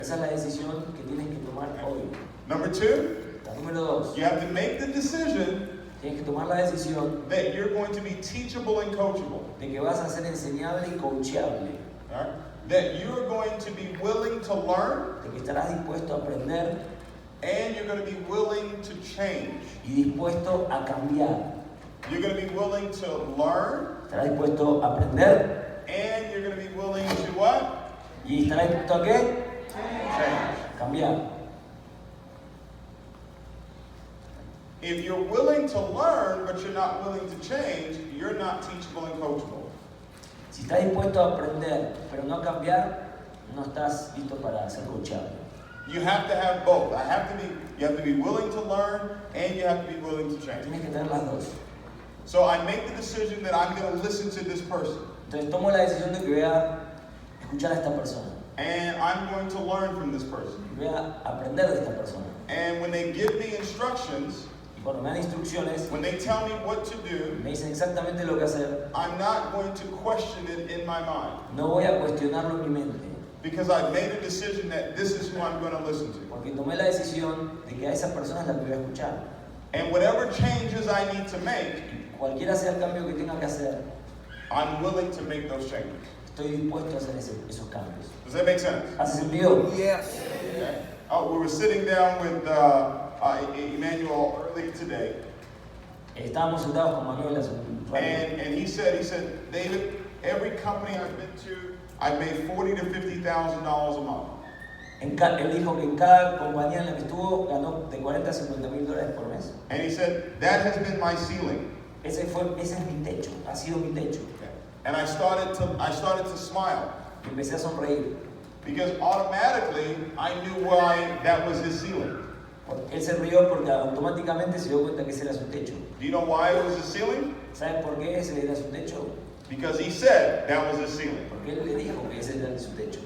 Esa es la decisión que tienes que tomar hoy. Number 2, La número 2, you have to make the decision tienes que tomar la decisión that you're going to be teachable and coachable. de que vas a ser enseñable y coachable, All right? That you're going to be willing to learn de que estarás dispuesto a aprender and you're going to be willing to change. y dispuesto a cambiar. You're going to be willing to learn Estarás dispuesto a aprender and you're going to be willing to what? y estarás dispuesto a qué? Change. Cambiar. If you're willing to learn but you're not willing to change, you're not teachable and coachable. Si estás dispuesto a aprender pero no a cambiar, no estás listo para ser coachable. You have to have both. You have to be willing to learn and you have to be willing to change. Tienes que tener las dos. So I make the decision that I'm going to listen to this person Entonces tomo la decisión de que voy a escuchar a esta persona. and I'm going to learn from this person. Voy a aprender de esta persona. And when they give me instructions, Y cuando me dan instrucciones, when they tell me what to do, me dicen exactamente lo que hacer, I'm not going to question it in my mind no voy a cuestionarlo en mi mente. because I've made a decision that this is who I'm going to listen to. Porque tomé la decisión de que a esa persona es la que voy a escuchar. And whatever changes I need to make, Cualquiera sea el cambio que tenga que hacer, I'm willing to make those changes. estoy dispuesto a hacer esos cambios. Does that make sense? ¿Hace sentido? Yes. Okay. Oh, we were sitting down with Emmanuel earlier today, Estábamos sentados con Manuel hace un rato. and he said, David, every company I've been to, I've made $40,000 to $50,000 a month. Él dijo que en cada compañía en la que estuvo ganó de 40 a 50 mil dólares por mes. And he said, that has been my ceiling. Ese es mi techo, ha sido mi techo. And I started to smile Y empecé a sonreír. because automatically I knew why that was his ceiling. Él se rió porque automáticamente se dio cuenta que ese era su techo. Do you know why it was his ceiling? ¿Sabes por qué ese era su techo? Because he said that was his ceiling. Porque él le dijo que ese era su techo.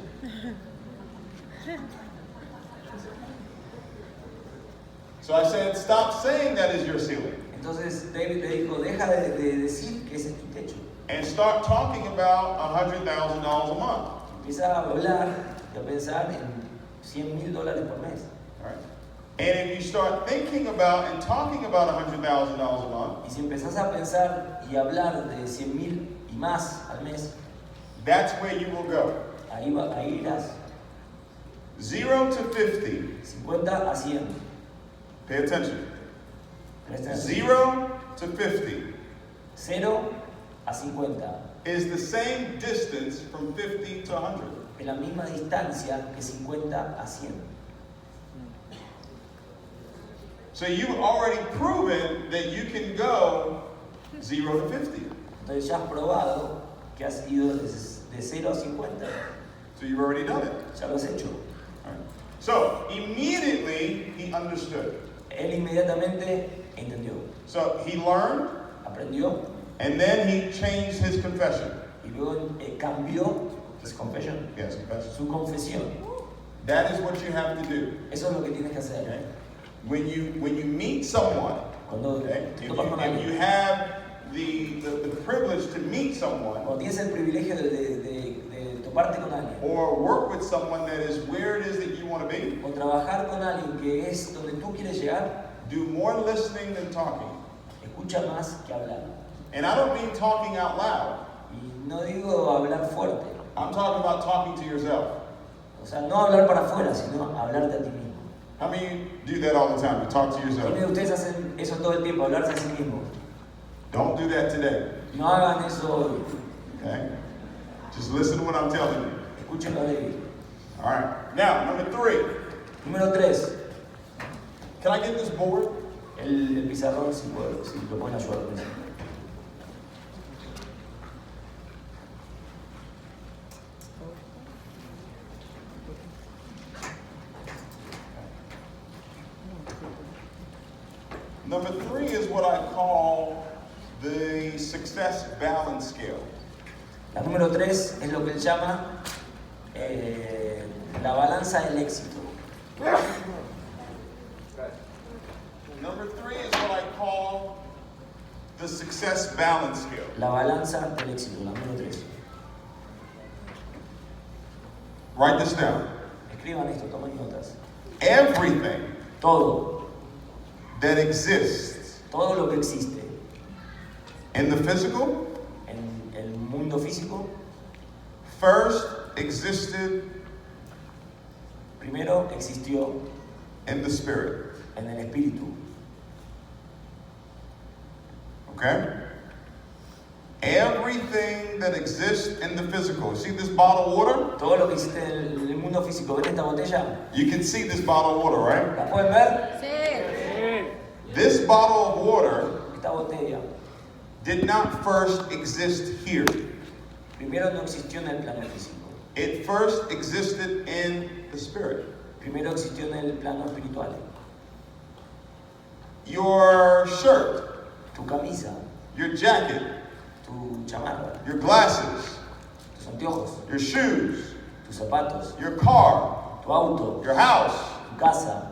So I said, stop saying that is your ceiling Entonces David le dijo, deja de decir que ese es tu techo. and start talking about $100,000 a month. Empieza a hablar y a pensar en 100 mil dólares por mes. All right? And if you start thinking about and talking about $100,000 a month, Y si empezás a pensar y hablar de 100 mil y más al mes, that's where you will go. ahí irás. 0 to 50. 50 a 100. Pay attention. Presta atención. 0 to 50 0 a 50. is the same distance from 50 to 100. Es la misma distancia que 50 a 100. So you've already proven that you can go 0 to 50. Entonces ya has probado que has ido de 0 a 50. So you've already done it. Ya lo has hecho. All right. So immediately he understood. Él inmediatamente entendió. So he learned, Aprendió and then he changed his confession. y luego cambió his confession, Yes, confession. su confesión. That is what you have to do. Eso es lo que tienes que hacer. Okay? When you meet someone, Cuando okay, te if topas con you alguien, have the privilege to meet someone cuando tienes el privilegio de toparte con alguien or work with someone that is where it is that you want to be, o trabajar con alguien que es donde tú quieres llegar, do more listening than talking. escucha más que hablar. And I don't mean talking out loud. Y no digo hablar fuerte, I'm talking about talking to yourself. o sea, no hablar para afuera, sino hablarte a ti mismo. How many do that all the time? You talk to ¿Quiénes yourself. de ustedes hacen eso todo el tiempo, hablarse a sí mismo? Don't do that today. No hagan eso hoy. Okay? Just listen to what I'm telling you. Escuchen lo de All right. Now, number 3. Número 3, Can I get this board? el pizarrón, si lo pueden ayudar con eso. Number 3 is what I call the success balance scale. La número 3 es lo que él llama la balanza del éxito. Number 3 is what I call the success balance scale. La balanza del éxito, la número 3. Write this down. Escriban esto, tomen notas. Everything Todo, that exists todo lo que existe in the physical en el mundo físico, first existed primero existió in the spirit. en el espíritu. Okay? Everything that exists in the physical. See this bottle of water? Todo lo que existe en el mundo físico. ¿Ven esta botella? You can see this bottle of water, right? ¿La pueden ver? This bottle of water Esta botella did not first exist here. primero no existió en el plano físico. It first existed in the spirit. Primero existió en el plano espiritual. Your shirt, Tu camisa, your jacket, tu chamarra, your glasses, tus anteojos, your shoes, tus zapatos, your car, tu auto, your house, tu casa,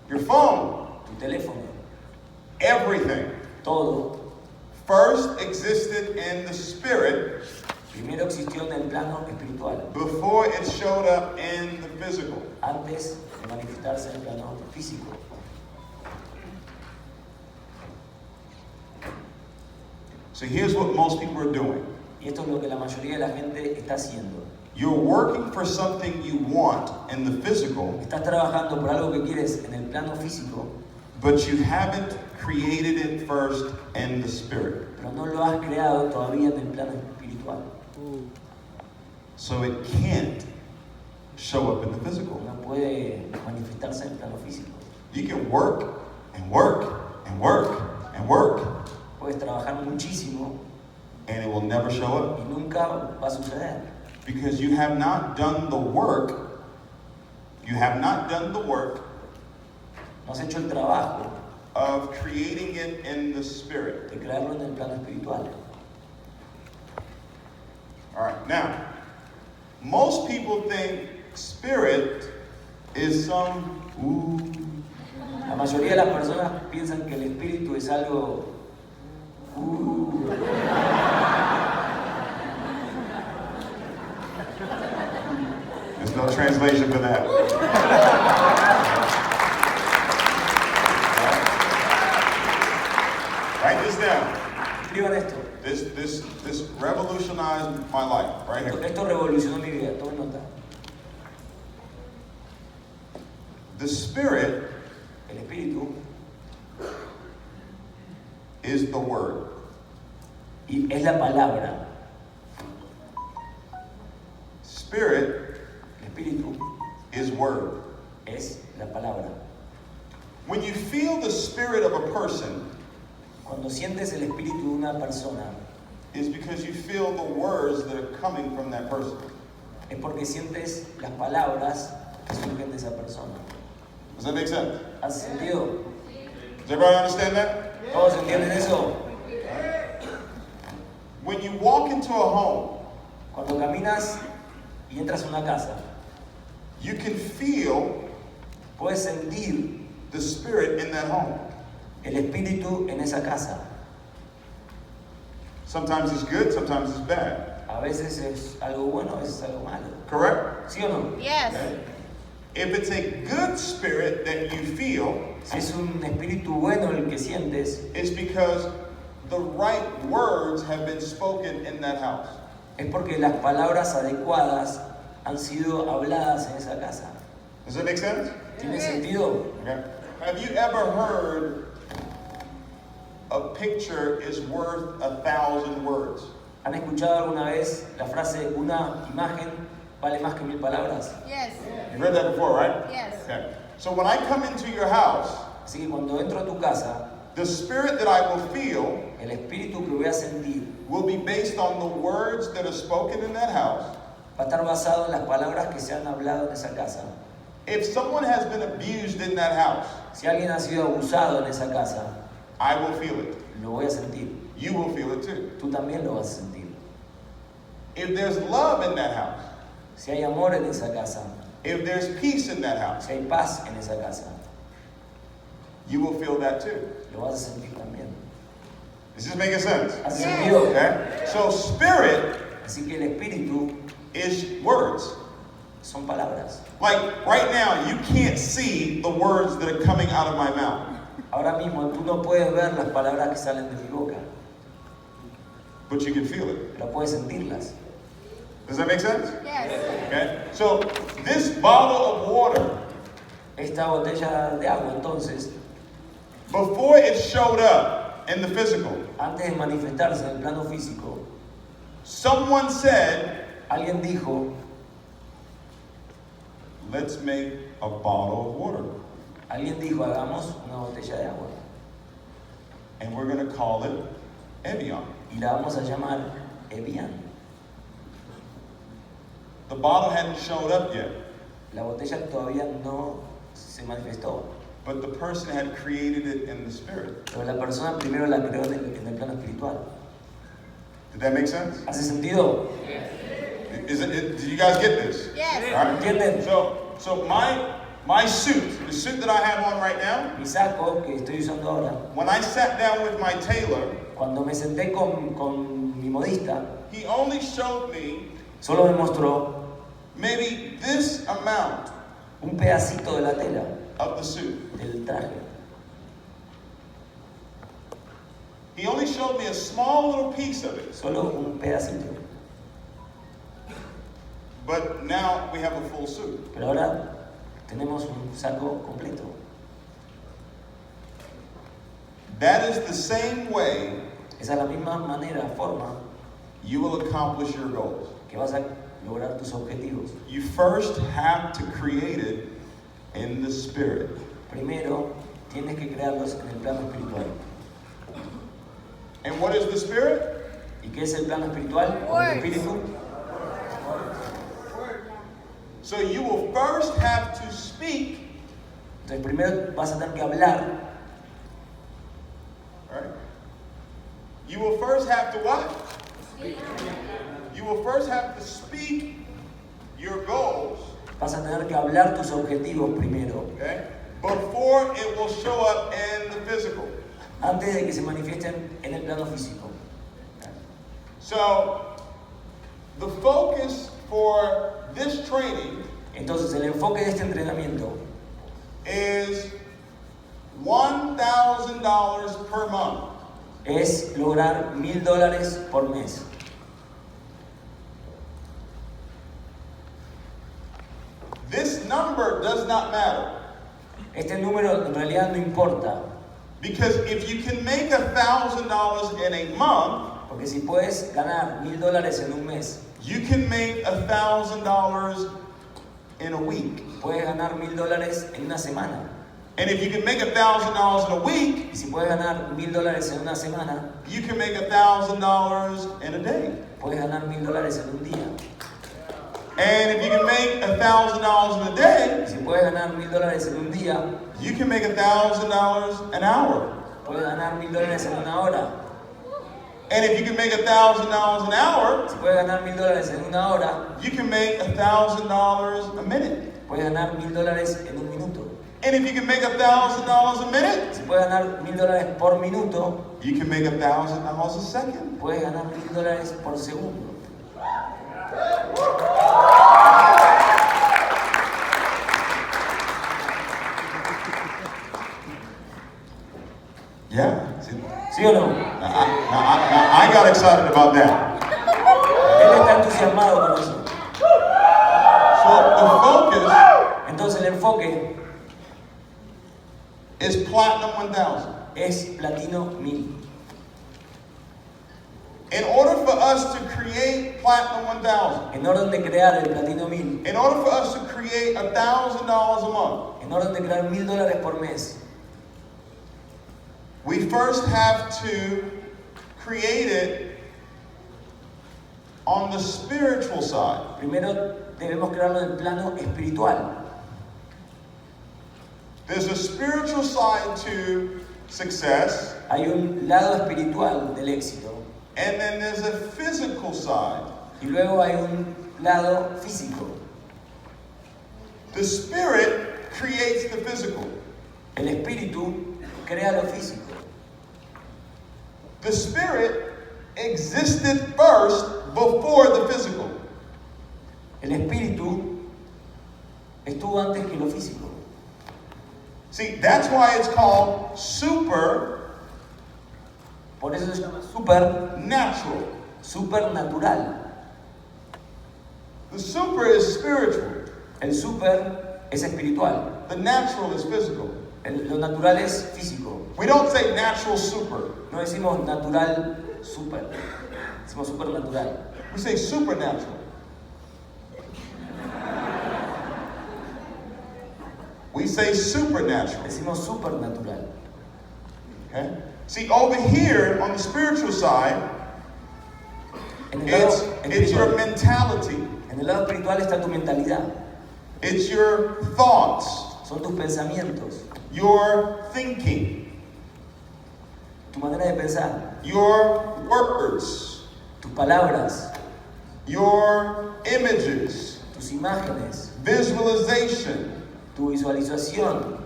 your phone, tu teléfono, everything todo first existed in the spirit primero existió en el plano espiritual before it showed up in the physical. antes de manifestarse en el plano físico. So here's what most people are doing. Y esto es lo que la mayoría de la gente está haciendo. You're working for something you want in the physical, Estás trabajando por algo que quieres en el plano físico, but you haven't created it first in the spirit. pero no lo has creado todavía en el plano espiritual. So it can't show up in the physical. No puede manifestarse en el plano físico. You can work and work and work and work, Puedes trabajar muchísimo and it will never show up y nunca va a suceder. because you have not done the work. You have not done the work No has hecho el trabajo of creating it in the spirit. de crearlo en el plano espiritual. All right, now, most people think spirit is some La mayoría de las personas piensan que el espíritu es algo... There's no translation for that. Write this down. Escriban esto. This revolutionized my life right here. Esto revolucionó mi vida, tomen nota. The spirit El espíritu is the word. y es la palabra. Spirit El espíritu is word. es la palabra. When you feel the spirit of a person, Cuando sientes el espíritu de una persona, is because you feel the words that are coming from that person. es porque sientes las palabras que surgen de esa persona. Does that make sense? ¿Hace sentido? Does everybody understand that? ¿Todos entienden eso? When you walk into a home, Cuando caminas y entras a una casa, you can feel puedes sentir the spirit in that home. el espíritu en esa casa. Sometimes it's good, sometimes it's bad. A veces es algo bueno, a veces es algo malo. Correct? ¿Sí o no? Yes. Okay. If it's a good spirit that you feel, Si es un espíritu bueno el que sientes, it's because the right words have been spoken in that house. es porque las palabras adecuadas han sido habladas en esa casa. Does that make sense? ¿Tiene sentido? Okay. Have you ever heard a picture is worth 1,000 words? ¿Han escuchado alguna vez la frase una imagen vale más que 1000 palabras? Yes. You've heard that before, right? Yes. Okay. So when I come into your house, Así que cuando entro a tu casa, the spirit that I will feel el espíritu que voy a sentir will be based on the words that are spoken in that house. va a estar basado en las palabras que se han hablado en esa casa. If someone has been abused in that house, Si alguien ha sido abusado en esa casa, I will feel it. lo voy a sentir. You will feel it too. Tú también lo vas a sentir. If there's love in that house, Si hay amor en esa casa, if there's peace in that house, si hay paz en esa casa, you will feel that too. lo vas a sentir también. Is this making sense? ¿Hace Yes. sentido? Okay? So spirit Así que el espíritu is words. son palabras. Like right now, you can't see the words that are coming out of my mouth. Ahora mismo tú no puedes ver las palabras que salen de mi boca, But you can feel it. pero puedes sentirlas. Does that make sense? Yes. Okay. So this bottle of water, Esta botella de agua, entonces, before it showed up in the physical, antes de manifestarse en el plano físico, someone said, alguien dijo, let's make a bottle of water. hagamos una botella de agua And we're going to call it Evian. y la vamos a llamar Evian. The bottle hadn't showed up yet, La botella todavía no se manifestó, but the person had created it in the spirit. pero la persona primero la creó en el plano espiritual. Did that make sense? ¿Hace sentido? Did you guys get this? Yes. All right. ¿Entienden? So my suit, the suit that I have on right now, Mi saco que estoy usando ahora, when I sat down with my tailor, cuando me senté con mi modista, he only showed me solo me mostró maybe this amount un pedacito de la tela of the suit. del traje. He only showed me a small little piece of it. Solo un pedacito. But now we have a full suit. Pero ahora tenemos un saco completo. That is the same way Esa es la misma manera, forma, you will accomplish your goals. que vas a lograr tus objetivos. You first have to create it in the spirit. Primero, tienes que crearlos en el plano espiritual. And what is the spirit? ¿Y qué es el plano espiritual? O el espíritu. So you will first have to speak, Entonces primero vas a tener que hablar. right? You will first have to what? You will first have to speak your goals, Vas a tener que hablar tus objetivos primero, okay? Before it will show up in the physical. antes de que se manifiesten en el plano físico. So the focus for this training Entonces el enfoque de este entrenamiento is $1,000 per month. es lograr $1,000 por mes. This number does not matter, Este número en realidad no importa, because if you can make $1,000 in a month, porque si puedes ganar $1,000 en un mes, you can make $1,000 in a week. puedes ganar $1,000 en una semana. And if you can make $1,000 in a week, Y si puedes ganar $1,000 en una semana, you can make $1,000 in a day. puedes ganar $1,000 en un día. And if you can make $1,000 in a day, Y si puedes ganar $1,000 en un día, you can make $1,000 an hour. puedes ganar $1,000 en una hora. And if you can make $1,000 an hour, Si puedes ganar $1,000 en una hora, you can make $1,000 a minute. puedes ganar $1,000 en un minuto. And if you can make $1,000 a minute, Si puedes ganar $1,000 por minuto, you can make $1,000 a second. puedes ganar $1,000 por segundo. Yeah. See, ¿Sí o no? I got excited about that. Él está entusiasmado con eso. So the focus Entonces el enfoque is Platinum 1000. es platino 1000. In order for us to create Platinum 1000, En orden de crear el platino 1000, in order for us to create $1,000 a month, en orden de crear $1,000 por mes, we first have to create it on the spiritual side. primero debemos crearlo en el plano espiritual. There's a spiritual side to success, Hay un lado espiritual del éxito and then there's a physical side. y luego hay un lado físico. The spirit creates the physical. El espíritu crea lo físico. The spirit existed first before the physical. El espíritu estuvo antes que lo físico. See, that's why it's called supernatural. Por eso se llama supernatural. The super is spiritual. El super es espiritual. The natural is physical. Lo natural es físico. We don't say natural super. No decimos natural super. Decimos supernatural. We say supernatural. We say supernatural. Decimos supernatural. Okay? See, over here on the spiritual side, it's your mentality. En el lado espiritual está tu mentalidad. It's your thoughts. Son tus pensamientos. Your thinking. Tu manera de pensar. Your words. Tus palabras. Your images. Tus imágenes. Visualization. Tu visualización.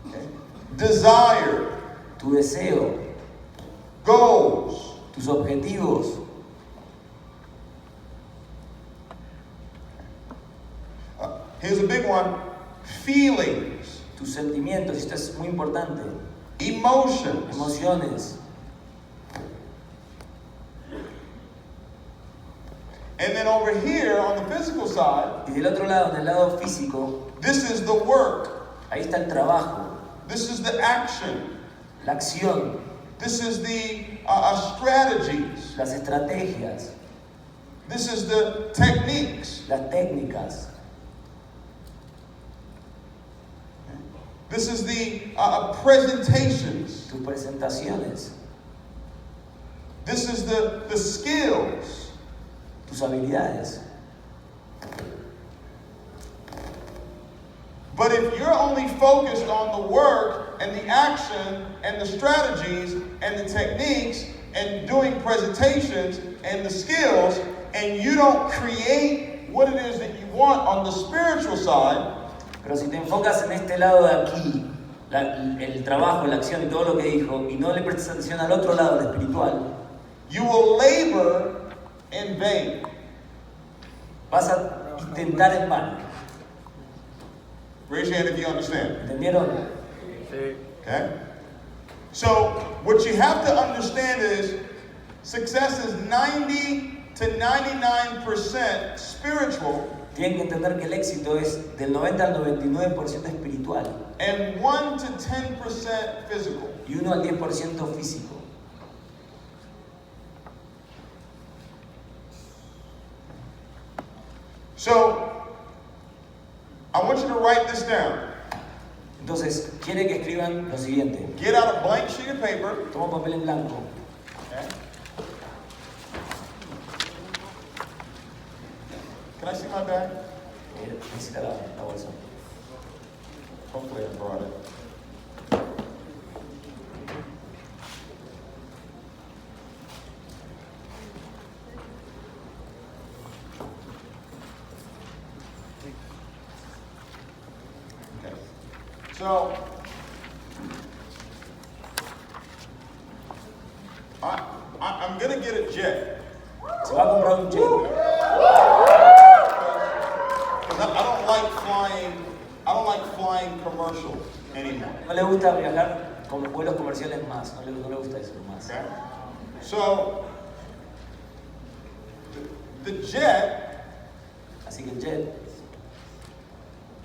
Okay. Desire. Tu deseo. Goals. Tus objetivos. Here's a big one. Feelings. Tus sentimientos. Esto es muy importante. Emotions. Emociones. And then over here on the physical side, y del otro lado, en el lado físico, this is the work. Ahí está el trabajo. This is the action. La acción. This is the strategies. Las estrategias. This is the techniques. Las técnicas. This is the presentations. Tus presentaciones. This is the skills. Tus habilidades. But if you're only focused on the work and the action and the strategies and the techniques and doing presentations and the skills, and you don't create what it is that you want on the spiritual side, pero si te enfocas en este lado de aquí, el trabajo, la acción y todo lo que dijo, y no le prestas atención al otro lado, el espiritual, you will labor in vain. Vas a intentar en vano. Raise your hand if you understand. ¿Entendieron? Okay? So, what you have to understand is success is 90 to 99% spiritual. Tienen que entender que el éxito es del 90 al 99% espiritual. And 1 to 10% physical. Y 1 al 10% físico. So, I want you to write this down. Entonces, quiere que escriban lo siguiente. Get out a blank sheet of paper. Toma papel en blanco. Okay. Can I see my bag? Necesita la bolsa. Hopefully I brought it. Okay. So, I'm going to get a jet. Se va a comprar un jet. I don't like flying commercial anymore. No le gusta viajar con vuelos comerciales más. No le gusta eso más. Okay? So, the jet Así que el jet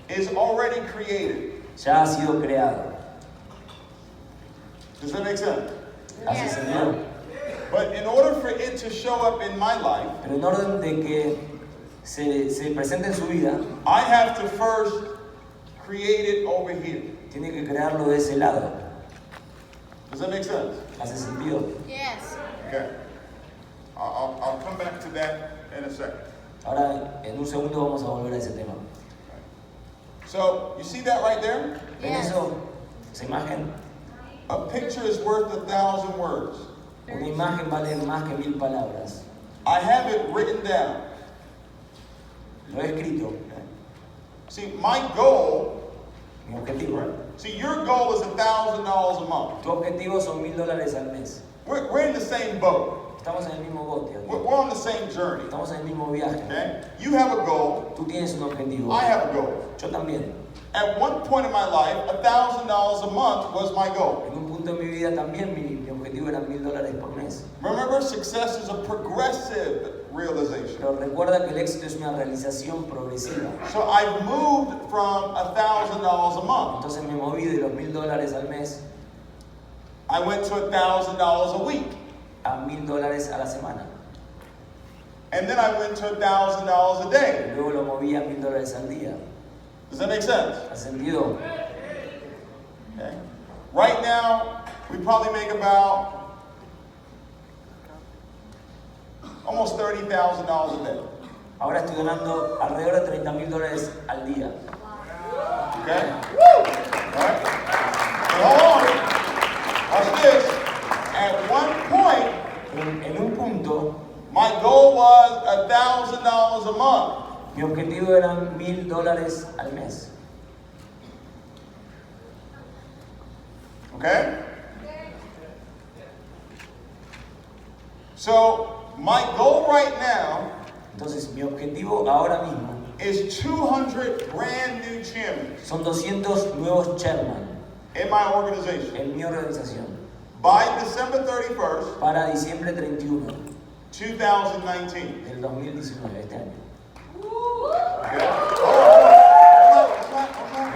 is already created. ya ha sido creado. Does that make sense? ¿Hace sentido? But in order for it to show up in my life, Pero en orden de que se presente en su vida, I have to first create it over here. tiene que crearlo de ese lado. Does that make sense? ¿Hace sentido? Yes. Okay. I'll come back to that in a second. Ahora, en un segundo vamos a volver a ese tema. So, you see that right there? ¿Ven Yes. eso? Esa imagen. A picture is worth 1,000 words. Una imagen vale más que 1000 palabras. I have it written down. Lo he escrito. See, my goal, Mi objetivo. see, your goal is $1,000 a month. Tu objetivo son $1000 al mes. We're in the same boat. Estamos en el mismo bote aquí. We're on the same journey. Estamos en el mismo viaje. Okay? You have a goal. Tú tienes un objetivo. I have a goal. Yo también. At one point in my life, $1,000 a month was my goal. En un punto de mi vida también mi objetivo era $1,000 por mes. Remember, success is a progressive realization. Pero recuerda que el éxito es una realización progresiva. So I've moved from $1,000 a month. Entonces me moví de los $1,000 al mes I went to $1,000 a week. a $1,000 a la semana. And then I went to $1,000 a day. Y luego lo moví a $1,000 al día. Does that make sense? ¿Ha sentido? Okay. Right now, we probably make about almost $30,000 a day. Ahora estoy ganando alrededor de $30,000 al día. Okay? Woo! Right? But hold on. Watch this. At one point, En un punto, my goal was $1,000 a month. mi objetivo eran $1,000 al mes. Okay? So, my goal right now Entonces, mi objetivo ahora mismo is 200 brand new chairmen son 200 nuevos chairman in my organization. en mi organización By December 31st, para diciembre 31 2019. del 2019, este año. Okay?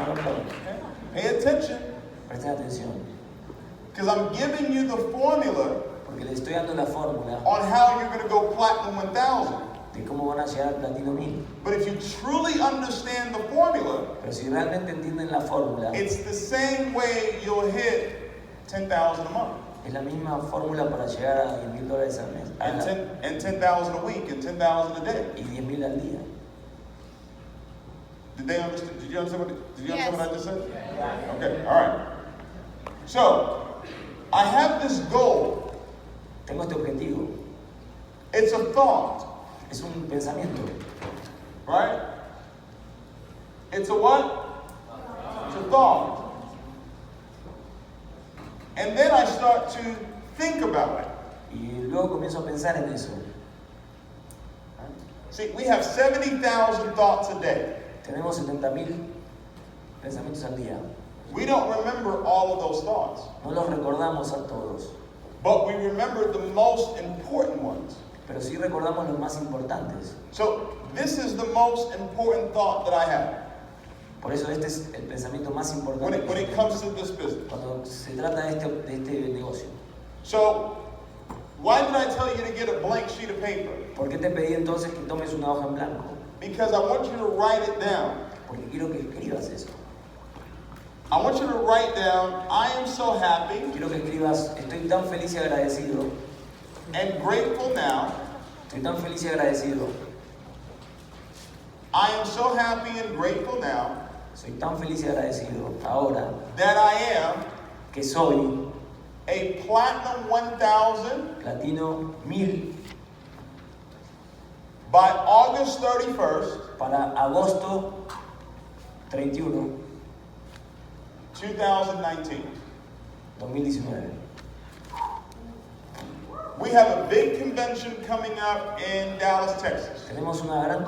No, no, Pay attention, presten atención, because I'm giving you the formula porque les estoy dando la fórmula on how you're going to go platinum 1000. de cómo van a llegar al platino 1000. But if you truly understand the formula, Pero si realmente entienden la fórmula, it's the same way you'll hit 10,000 a month. es la misma fórmula para llegar a $10,000 al mes And 10,000 a week and 10,000 a day. y 10,000 al día. Did they understand? Did you understand Yes. what I just said? Okay, all right. So, I have this goal. Tengo este objetivo, It's a thought, es un pensamiento, right? It's a what? It's a thought. And then I start to think about it. y luego comienzo a pensar en eso. See, we have 70,000 thoughts a day. Tenemos 70,000 pensamientos al día. We don't remember all of those thoughts, No los recordamos a todos, but we remember the most important ones. pero sí recordamos los más importantes. So, this is the most important thought that I have Por eso este es el pensamiento más when importante it comes to this business. cuando se trata de este negocio. So, why did I tell you to get a blank sheet of paper? ¿Por qué te pedí entonces que tomes una hoja en blanco? Because I want you to write it down. Porque quiero que escribas eso. I want you to write down, I am so happy Quiero que escribas, estoy tan feliz y agradecido, and grateful now. estoy tan feliz y agradecido, I am so happy and grateful now soy tan feliz y agradecido ahora that I am que soy a platinum 1000 platino 1000 by August 31st, para agosto 31, 2019. 2019. We have a big convention coming up in Dallas, Texas Tenemos una gran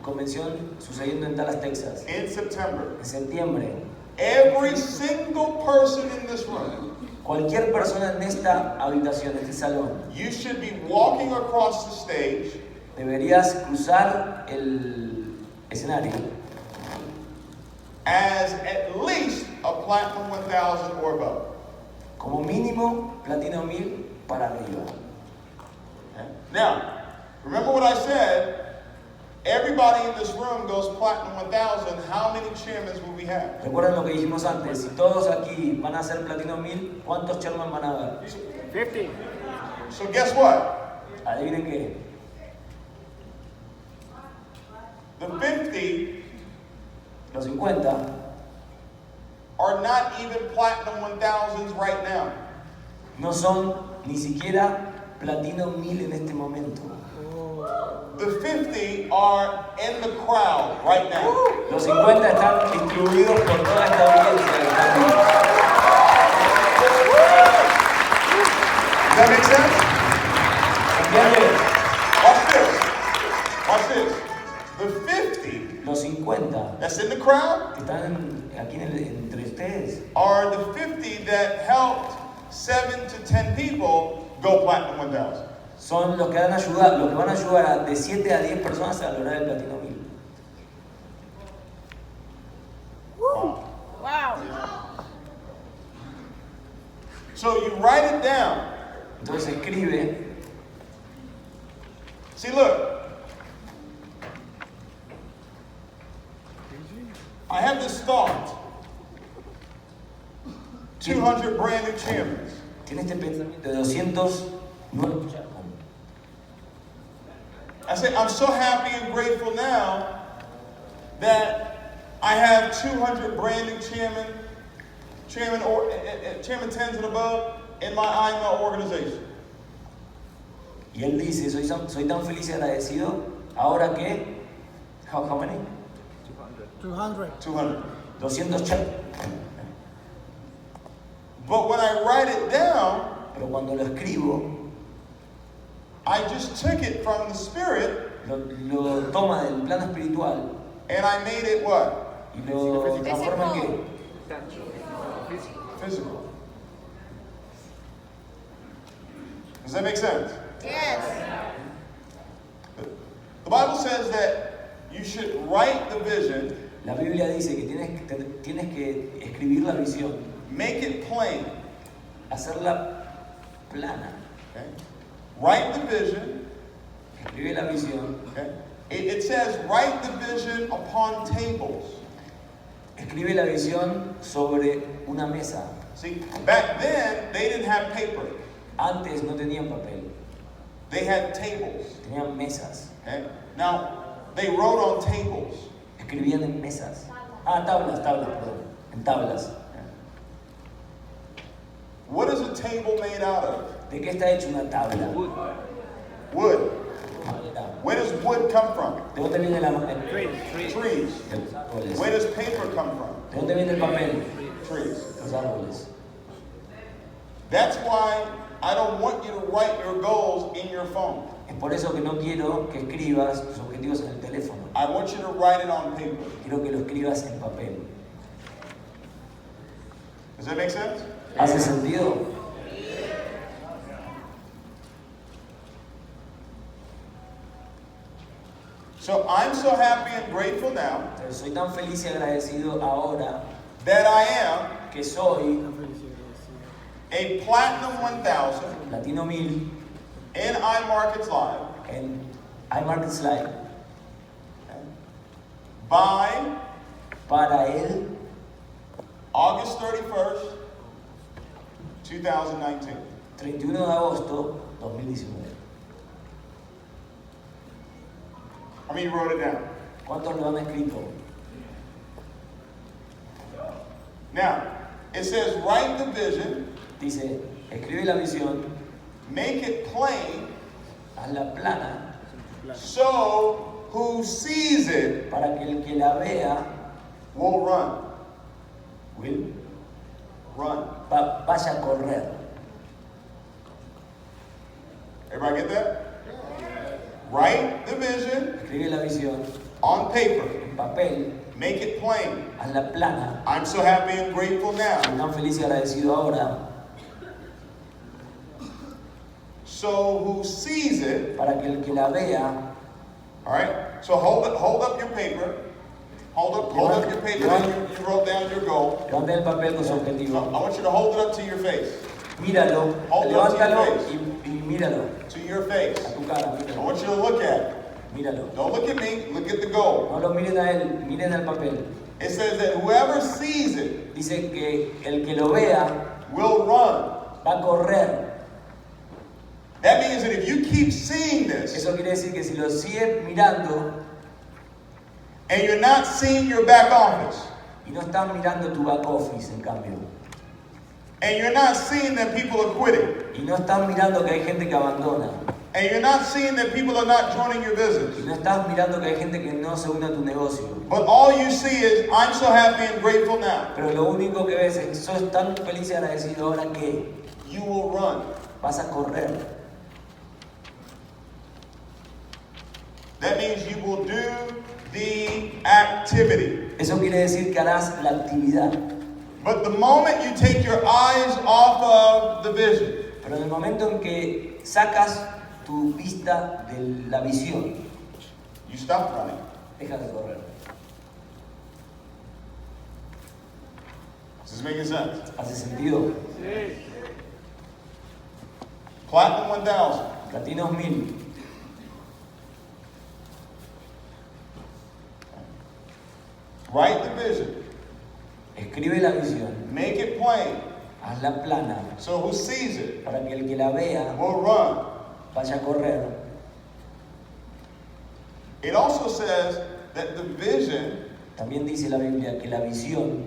convención sucediendo en Dallas, Texas, in September. en septiembre. Every single person in this room, Cualquier persona en esta habitación, en este salón, you should be walking across the stage deberías cruzar el escenario as at least a platinum 1000 or above. como mínimo platino 1000 para arriba. Okay? Now, remember what I said, everybody in this room goes platinum 1000, how many chairmen will we have? Recuerden lo que dijimos antes, si todos aquí van a ser platino 1000, ¿cuántos chairman van a haber? 50. So guess what? Adivinen qué, The 50 los 50 are not even platinum 1000s right now. no son ni siquiera platino 1000 en este momento. The 50 are in the crowd right now. Los 50 están distribuidos por toda esta audiencia que está aquí. Does that make sense? in the crowd que están aquí entre ustedes are the 50 that helped 7 to 10 people go platinum 1000. son los que van a ayudar de 7 a 10 personas a lograr el platino 1000. Wow. So you write it down. Entonces escribe. See, look. I have this thought. 200 brand new champions. Tiene este pensamiento de 200 nuevos champions. I say, I'm so happy and grateful now that I have 200 brand new chairman 10s and above in my IML organization. Y él dice, soy tan feliz y agradecido ahora que, how many? 200. 200. 200 champions. But when I write it down, Pero cuando lo escribo, I just took it from the spirit lo toma del plano espiritual and I made it what? y lo transforma en qué? Physical. Does that make sense? Yes. The Bible says that you should write the vision, La Biblia dice que tienes que escribir la visión, make it plain. hacerla plana. Okay? Write the vision. Escribe la visión. Okay? It says write the vision upon tables. Escribe la visión sobre una mesa. See, back then they didn't have paper. Antes no tenían papel, They had tables. tenían mesas. Okay? Now they wrote on tables. Escribían en mesas. Tablas, perdón. En tablas. What is a table made out of? ¿De qué está hecha una tabla? Wood. Madera. Where does wood come from? ¿De dónde viene la madera? Trees. De los árboles. Where does paper come from? ¿De dónde viene el papel? Trees. Los árboles. That's why I don't want you to write your goals in your phone. Es por eso que no quiero que escribas tus objetivos en el teléfono. I want you to write it on paper. Quiero que lo escribas en papel. Does that make sense? ¿Hace sentido? So I'm so happy and grateful now Entonces, soy tan feliz y agradecido ahora that I am que soy a Platinum 1000 Latino 1000 in iMarkets Live en iMarkets Live by para el August 31st, 2019. 31 de agosto 2019. How many wrote it down? ¿Cuántos lo han escrito? Now, it says write the vision, Dice, escribe la visión, make it plain, hazla plana, so who sees it para que el que la vea will run. will, Run. vaya a correr. Everybody get that? Write the vision Escribe la visión on paper, en papel, make it plain. hazla plana. I'm so happy and grateful now. Soy tan feliz y agradecido ahora So who sees it, para que el que la vea all right? So hold up your paper. Hold up your paper that you wrote down your goal. levante el papel con su So objetivo. I want you to hold it up to your face. Míralo, Hold up to levántalo your face. y míralo To your face. a tu cara, I míralo, want you to look at it. míralo. Don't look at me, look at the goal. No lo miren a él, miren al papel. It says that whoever sees it Dice que el que lo vea will run. va a correr. That means that if you keep seeing this Eso quiere decir que si lo sigues mirando and you're not seeing your back office, y no estás mirando tu back office, en cambio, and you're not seeing that people are quitting, y no estás mirando que hay gente que abandona, and you're not seeing that people are not joining your y business, no estás mirando que hay gente que no se une a tu negocio, but all you see is, I'm so happy and grateful now, pero lo único que ves es sos tan feliz y agradecido ahora que you will run. vas a correr. That means you will do the activity. Eso quiere decir que harás la actividad. But the moment you take your eyes off of the vision, Pero en el momento en que sacas tu vista de la visión, you stop running. dejas de correr. Is this making sense? ¿Hace sentido? Platinum 1000. Platinos 1000. Write the vision. Escribe la visión. Make it plain. Hazla plana So who sees it para que el que la vea will run. vaya a correr. It also says that the vision, También dice la Biblia que la visión,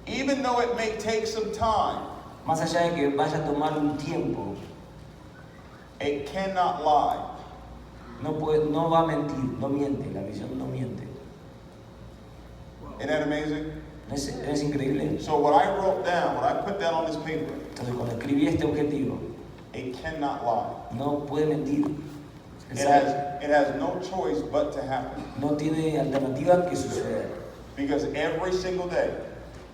even though it may take some time, más allá de que vaya a tomar un tiempo, it cannot lie. no va a mentir, no miente, la visión no miente. Isn't that amazing? ¿No es increíble? So what I wrote down, what I put down on this paper, Entonces cuando escribí este objetivo, it cannot lie. no puede mentir. It has no choice but to happen. No tiene alternativa que suceder. Because every single day,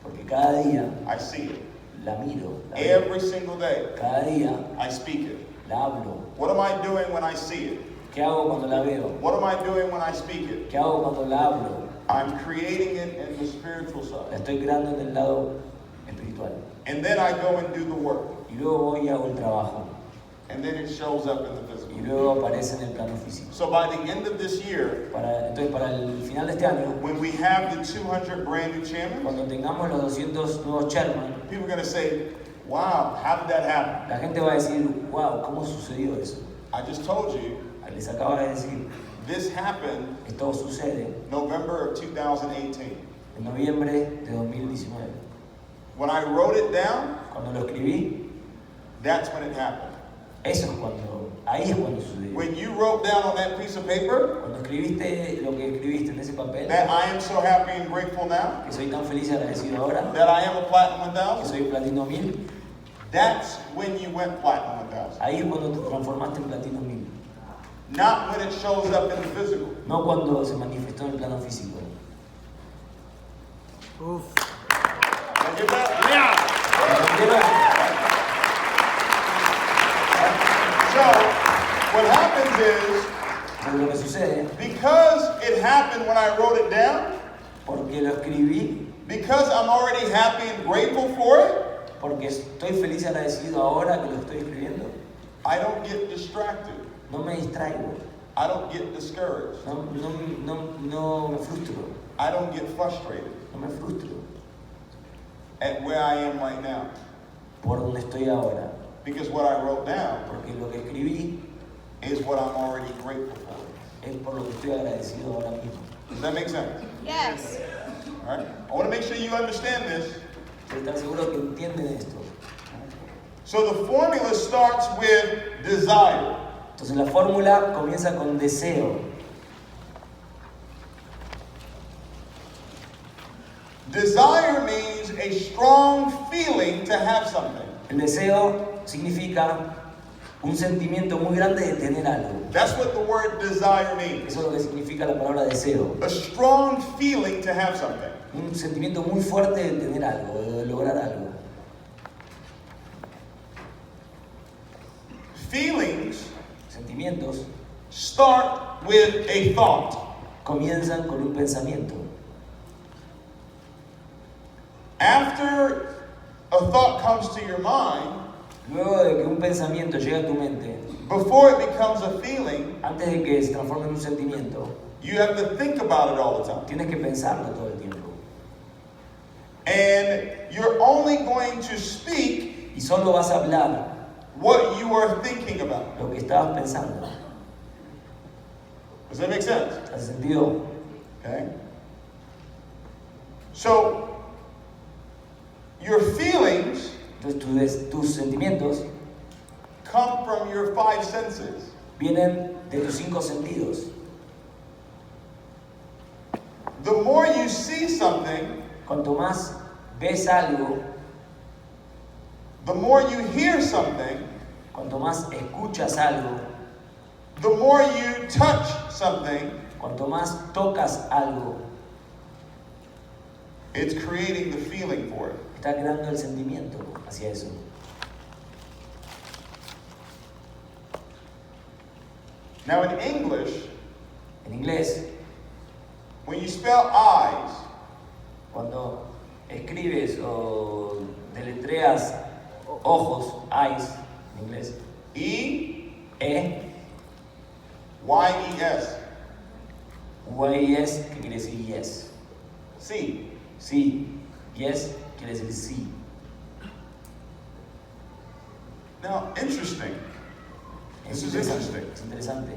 Porque cada día I see it. la miro, la veo. Every single day, Cada día I speak it. la hablo. What am I doing when I see it? ¿Qué hago cuando la veo? What am I doing when I speak it? ¿Qué hago cuando la hablo? I'm creating it in the spiritual La side. estoy creando en el lado espiritual. And then I go and do the work. Y luego voy y hago el trabajo. And then it shows up in the Y physical. luego aparece en el plano físico. So by the end of this year, Entonces, para el final de este año, when we have the 200 brand new chairmen, cuando tengamos los 200 nuevos chairman, people are going to say, wow, how did that happen? la gente va a decir, wow, ¿cómo sucedió eso? I just told you, Les acabo de decir, this happened esto sucede November of 2018. en noviembre de 2019. When I wrote it down, Cuando lo escribí, that's when it happened. ahí es cuando sucedió. When you wrote down on that piece of paper Cuando escribiste lo que escribiste en ese papel, that I am so happy and grateful now, que soy tan feliz y agradecido ahora, that I am a platinum que 1000, soy platino 1000, that's when you went platinum 1000. ahí es cuando te transformaste en platino 1000. Not when it shows up in the physical. No cuando se manifestó en el plano físico. Oof. Did I get that? ¿Entendieron? So, what happens is, Pero lo que sucede, because it happened when I wrote it down, porque lo escribí, because I'm already happy and grateful for it, porque estoy feliz y agradecido ahora que lo estoy escribiendo, I don't get distracted. no me distraigo, I don't get discouraged. no me frustro, I don't get frustrated no me frustro at where I am right now. por donde estoy ahora, Because what I wrote down porque lo que escribí is what I'm already grateful for. es por lo que estoy agradecido ahora mismo. Does that make sense? Yes. All right. I want to make sure you understand this. Quiero estar seguro que entienden esto. So the formula starts with desire. Entonces la fórmula comienza con deseo. Desire means a strong feeling to have something. El deseo significa un sentimiento muy grande de tener algo. That's what the word desire means. Eso es lo que significa la palabra deseo. A strong feeling to have something. Un sentimiento muy fuerte de tener algo, de lograr algo. Feelings Sentimientos start with a thought. comienzan con un pensamiento. After a thought comes to your mind, Luego de que un pensamiento llega a tu mente, before it becomes a feeling, antes de que se transforme en un sentimiento, you have to think about it all the time. tienes que pensarlo todo el tiempo. And you're only going to speak Y solo vas a hablar what you are thinking about. lo que estabas pensando. Does that make sense? ¿Hace sentido? Okay. So, your feelings Entonces tus sentimientos come from your five senses. vienen de tus 5 sentidos. The more you see something, Cuanto más ves algo, the more you hear something, cuanto más escuchas algo, the more you touch something, Cuanto más tocas algo, it's creating the feeling for it. está creando el sentimiento hacia eso. Now in English, En inglés, when you spell eyes, cuando escribes o deletreas ojos, eyes, en inglés, E-Y-E-S, Y-S, que quiere decir yes. C. Sí, yes, quiere decir sí. Now, interesting. This is interesting. Es interesante.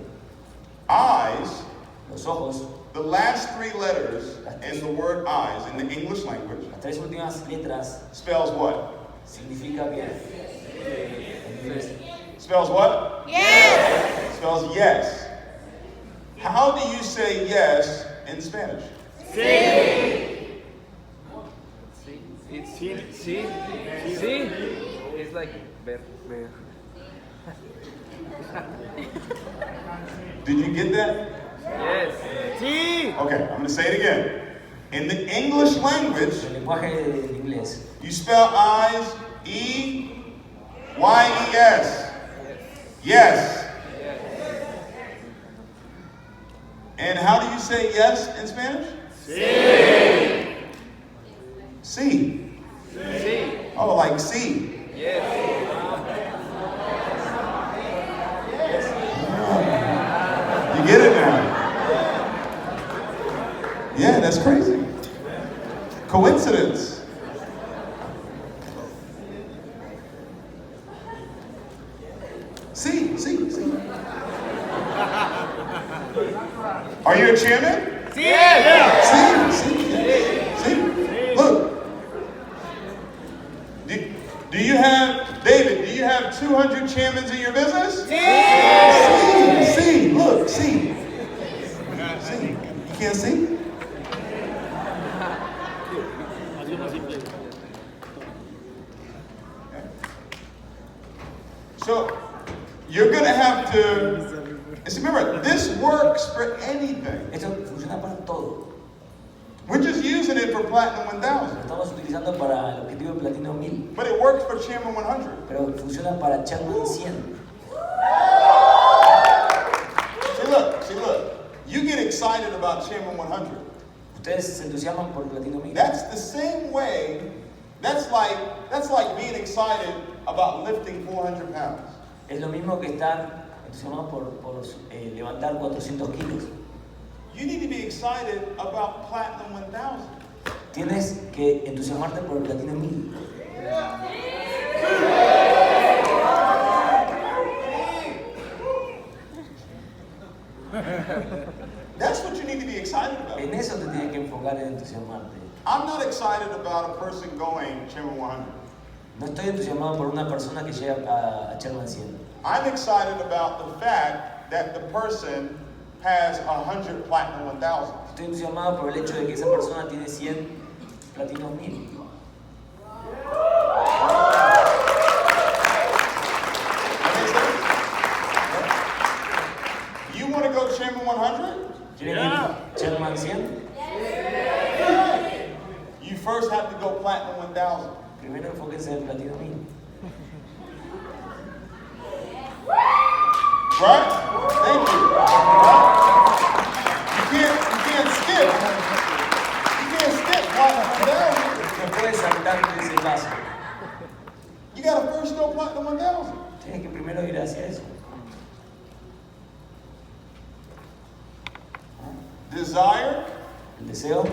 Eyes, Los ojos, the last three letters in the word eyes in the English language las tres últimas letras, spells what? significa que en inglés, Spells what? Yes. Spells yes. How do you say yes in Spanish? Sí. It's like ver. Did you get that? Yes. Sí. Okay, I'm going to say it again. In the English language, el lenguaje del inglés, you spell eyes E-Y-E-S. Yes. And how do you say yes in Spanish? Sí. Oh, like see. Yes. You get it now? Yeah, that's crazy. Coincidence. See. Are you a chairman? See. Look. Do you have, David, do you have 200 chairmans in your business? See. Look, see. You can't see? So, you're going to have to, remember, this works for anything. esto funciona para todo. We're just using it for Platinum 1000. Lo estamos utilizando para el objetivo de Platino 1000, But it works for Chairman 100. pero funciona para Chairman 100. See, look. You get excited about Chairman 100. Ustedes se entusiasman por Platino 1000. That's the same way, that's like being excited about lifting 400 pounds. Es lo mismo que estar entusiasmados por levantar 400 kilos. You need to be excited about Platinum 1000. Tienes que entusiasmarte por el Platino 1000. That's what you need to be excited about. En eso te tienes que enfocar en entusiasmarte. I'm not excited about a person going Chairman 100. No estoy entusiasmado por una persona que llega a Chairman 100. I'm excited about the fact that the person has 100 Platinum 1000. Estoy entusiasmado por el hecho de que esa persona tiene 100 Platinos 1000. You want to go Chairman 100? ¿Quieren ir Chairman 100? You first have to go Platinum 1000. Primero enfóquense en el Platino 1000. Right? Thank you. You can't skip. You can't skip Platinum 1000. No puedes saltarte ese paso. You gotta first go Platinum 1000. Tienes que primero ir hacia eso. Desire. El deseo.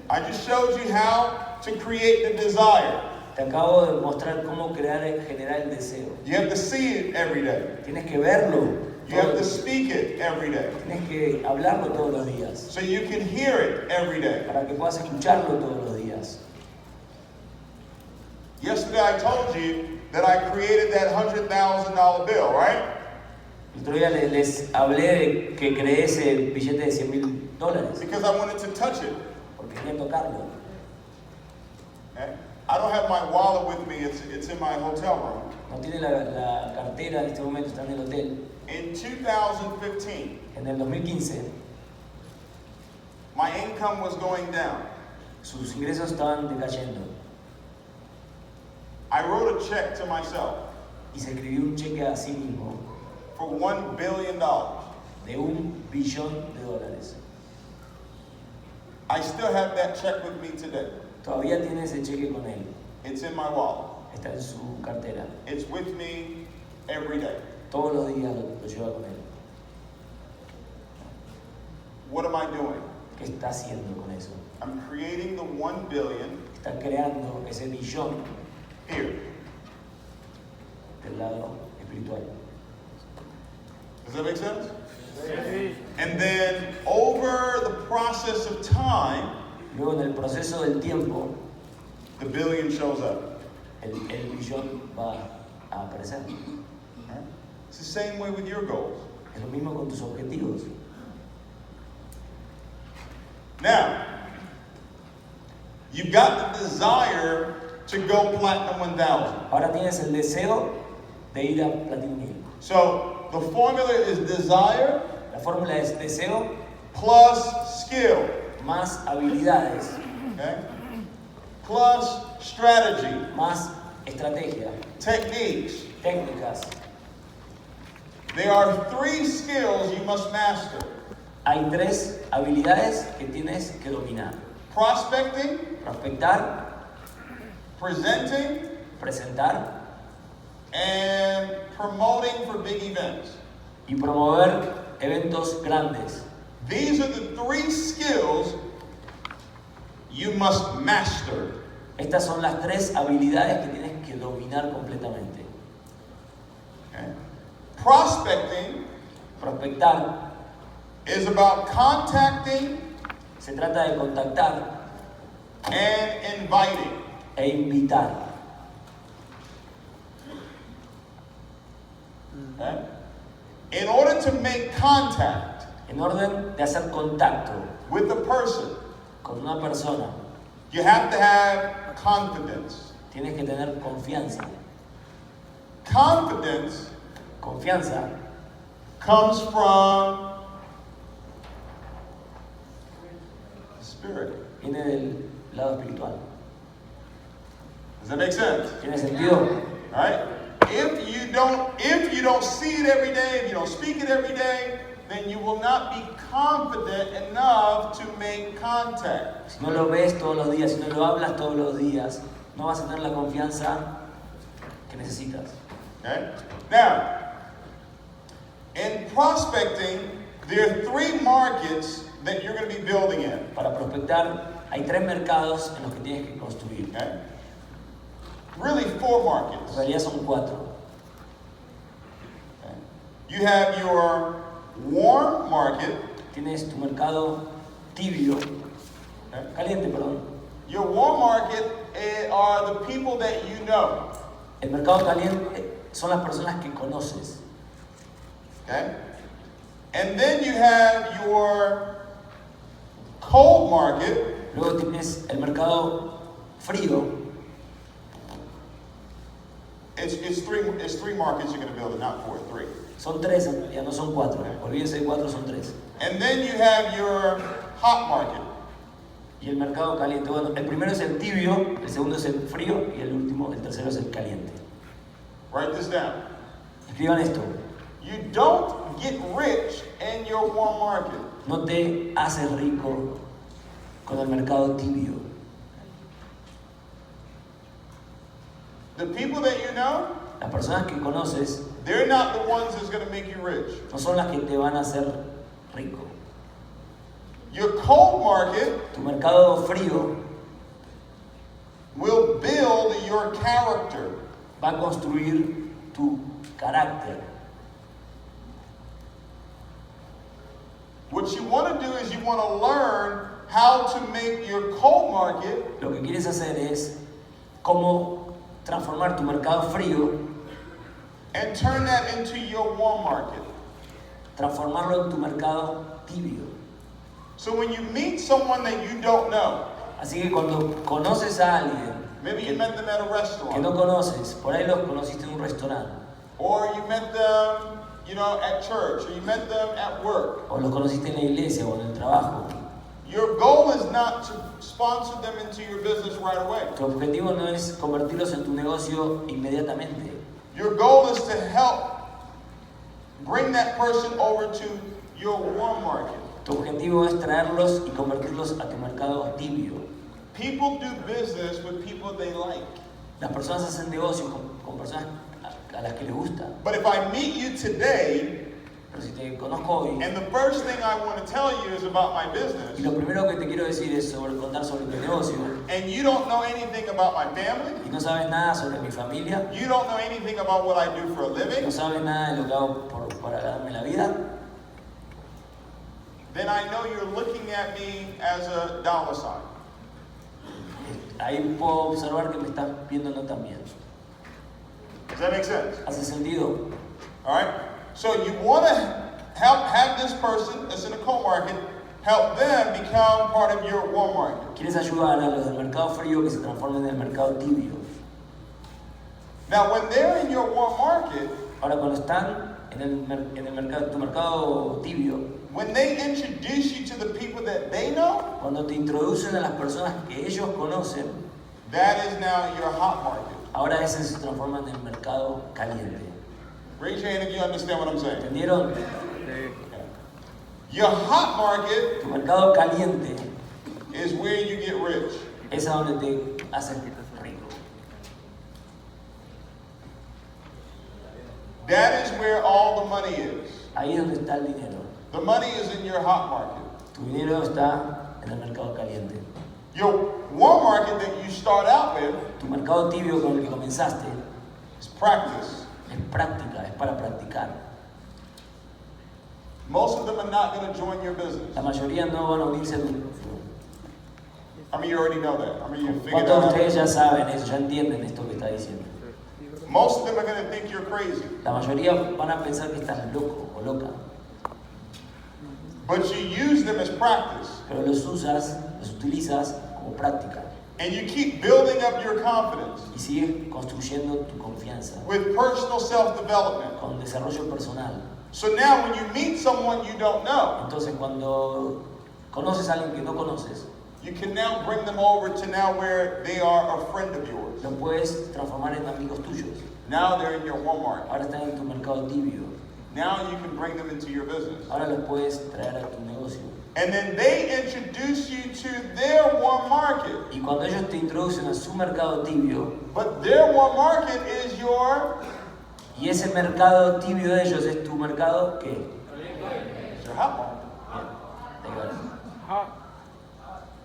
I just showed you how to create the desire. Te acabo de mostrar cómo generar el deseo. You have to see it every day. Tienes que verlo. You have to speak it every day. Tienes que hablarlo todos los días. So you can hear it every day. Para que puedas escucharlo todos los días. Yesterday I told you that I created that $100,000 bill, right? El otro día les hablé de que creé ese billete de $100,000. Because I wanted to touch it. Porque quería tocarlo. Okay? I don't have my wallet with me. It's in my hotel room. No tiene la cartera en este momento, está en el hotel. in 2015, en el 2015, my income was going down. sus ingresos estaban decayendo I wrote a check to myself y se escribió un cheque a sí mismo for $1 billion. de $1 billón. I still have that check with me today. Todavía tiene ese cheque con él, It's in my wallet. está en su cartera. It's with me every day. Todos los días lo lleva con él. What am I doing? ¿Qué está haciendo con eso? I'm creating the 1 billion Está creando ese billón here. del lado espiritual. Does that make sense? And then over the process of time, Luego en el proceso del tiempo, the billion shows up. el billón va a aparecer. Right? It's the same way with your goals. Es lo mismo con tus objetivos. Now, you've got the desire to go platinum 1000. Ahora tienes el deseo de ir a Platinum 1000. So the formula is desire La fórmula es deseo plus skill, más habilidades, okay? Plus strategy, más estrategia, techniques. técnicas. There are 3 skills you must master. Hay 3 habilidades que tienes que dominar. Prospecting, Prospectar, presenting, presentar and promoting for big events. y promover eventos grandes. These are the 3 skills you must master. Estas son las 3 habilidades que tienes que dominar completamente. Okay? Prospecting Prospectar is about contacting se trata de contactar and inviting. e invitar. Okay? In order to make contact En orden de hacer contacto with a person, con una persona, you have to have confidence. tienes que tener confianza. Confidence Confianza comes from the spirit. viene del lado espiritual. Does that make sense? ¿Tiene sentido? Right? If you don't see it every day, if you don't speak it every day, then you will not be confident enough to make contact. Si no lo ves todos los días, si no lo hablas todos los días, no vas a tener la confianza que necesitas. Okay? Now, in prospecting, there are 3 markets that you're going to be building in. Para prospectar hay 3 mercados en los que tienes que construir. Okay? Really 4 En markets. realidad son 4. Okay? You have your warm market. Tienes tu mercado tibio, Okay? caliente, perdón. Your warm market are the people that you know. El mercado caliente son las personas que conoces. Okay? And then you have your cold market. Luego tienes el mercado frío. It's three markets you're going to build it, not 4, 3. Son 3, en realidad no son 4. Olvídense de 4, son 3. And then you have your hot market. Y el mercado caliente, bueno, el primero es el tibio, el segundo es el frío y el último, el tercero es el caliente. Write this down. Escriban esto. You don't get rich in your warm market. No te haces rico con el mercado tibio. The people that you know, Las personas que conoces they're not the ones that's going to make you rich. no son las que te van a hacer rico. Your cold market Tu mercado frío will build your character. va a construir tu carácter. What you want to do is you want to learn how to make your cold market Lo que quieres hacer es cómo transformar tu mercado frío, and turn that into your warm market. transformarlo en tu mercado tibio. So when you meet someone that you don't know, Así que cuando conoces a alguien maybe you met them at a que restaurant, no conoces, por ahí los conociste en un restaurante, or you met them, at church, or you met them at work. o los conociste en la iglesia o en el trabajo. Your goal is not to sponsor them into your business right away. Tu objetivo no es convertirlos en tu negocio inmediatamente. Your goal is to help bring that person over to your warm market. Tu objetivo es traerlos y convertirlos a tu mercado tibio. People do business with people they like. Las personas hacen negocios con personas a las que les gusta. But if I meet you today, Pero si te conozco hoy, and the first thing I want to tell you is about my y business, lo primero que te quiero decir es contar sobre mi negocio, and you don't know anything about my family, y no sabes nada sobre mi familia, you don't know anything about what I do for a living, no sabes nada de lo que hago para ganarme la vida, then I know you're looking at me as a dollar sign. ahí puedo observar que me estás viendo no tan bien. Does that make sense? ¿Hace sentido? All right? So you want to have this person that's in a cold market, help them become part of your warm market. ¿Quieres ayudar a los del mercado frío que se transformen en el mercado tibio? Now, when they're in your warm market, Ahora, cuando están en el mercado, tu mercado tibio, when they introduce you to the people that they know, cuando te introducen a las personas que ellos conocen, that is now your hot market. ahora ese se transforma en el mercado caliente. Raise your hand if you understand what I'm saying. ¿Entendieron? Sí. Your hot market Tu mercado caliente is where you get rich. es a donde te haces rico. That is where all the money is. Ahí es donde está el dinero. The money is in your hot market. Tu dinero está en el mercado caliente. Your warm market that you start out with Tu mercado tibio con el que comenzaste is practice. es práctica, es para practicar. Most of them are not going to join your business. La mayoría no van a unirse a tu. I mean, you already know that. I mean, you figured ¿Cuántos that de out. ustedes ya saben eso, ya entienden esto que está diciendo? Most of them are going to think you're crazy. La mayoría van a pensar que estás loco o loca, But you use them as practice. pero los utilizas como práctica And you keep building up your confidence y sigues construyendo tu confianza with personal self-development. con desarrollo personal. So now when you meet someone you don't know, Entonces, cuando conoces a alguien que no conoces, you can now bring them over to now where they are a friend of yours. lo puedes transformar en amigos tuyos. Now they're in your Walmart. Ahora están en tu mercado tibio. Now you can bring them into your business. Ahora los puedes traer a tu negocio. And then they introduce you to their warm market. Y cuando ellos te introducen a su mercado tibio, But their warm market is your y ese mercado tibio de ellos es tu mercado, ¿qué? hot market. Da igual. Hot.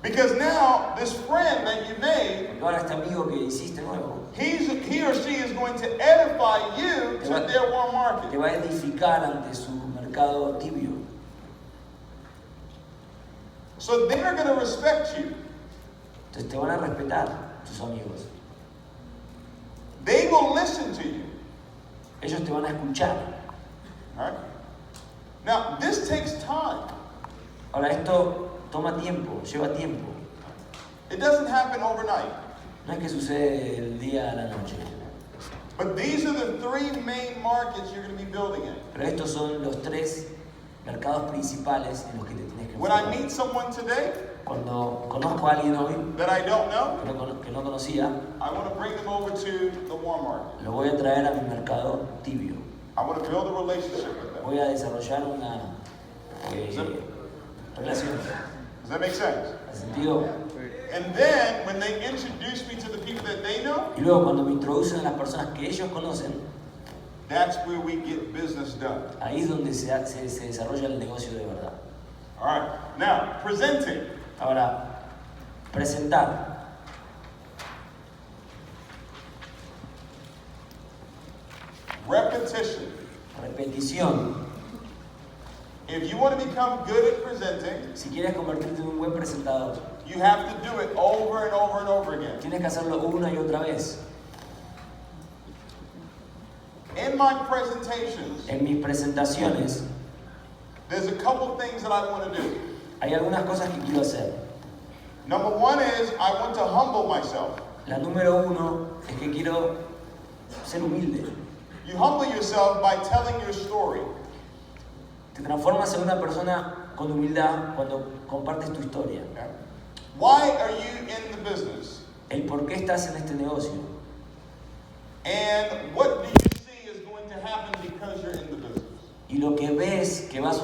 Because now this friend that you made, Porque ahora este amigo que hiciste nuevo he or she is going to edify you to their warm te market. va a edificar ante su mercado tibio. So they're going to respect you. Entonces te van a respetar tus amigos. They will listen to you. Ellos te van a escuchar. All right? Now, this takes time. Ahora esto toma tiempo, lleva tiempo. It doesn't happen overnight. No es que sucede el día a la noche. But these are the three main markets you're going to be building in. Pero estos son los tres mercados principales en los que te tienes que When I enfocar. meet someone today Cuando conozco a alguien hoy that I don't know, que no conocía, I want to bring them over to the warm market. lo voy a traer a mi mercado tibio. I want to build a relationship with them. Voy a desarrollar una relación. Does that make sense? ¿Hace sentido? And then, when they introduce me to the people that they know, Y luego cuando me introducen a las personas que ellos conocen, that's where we get business done. ahí es donde se desarrolla el negocio de verdad. All right. Now, presenting. Ahora, presentar. Repetition. Repetición. If you want to become good at presenting, Si quieres convertirte en un buen presentador, you have to do it over and over and over again. tienes que hacerlo una y otra vez. In my presentations, En mis presentaciones there's a couple things that I want to do. hay algunas cosas que quiero hacer. Number one is I want to humble myself. La número uno es que quiero ser humilde. You humble yourself by telling your story. Te transformas en una persona con humildad cuando compartes tu historia. Okay? Why are you in the business? El por qué estás en este negocio. And what do you see is going to happen because you're in the business? Y lo que ves que va a suceder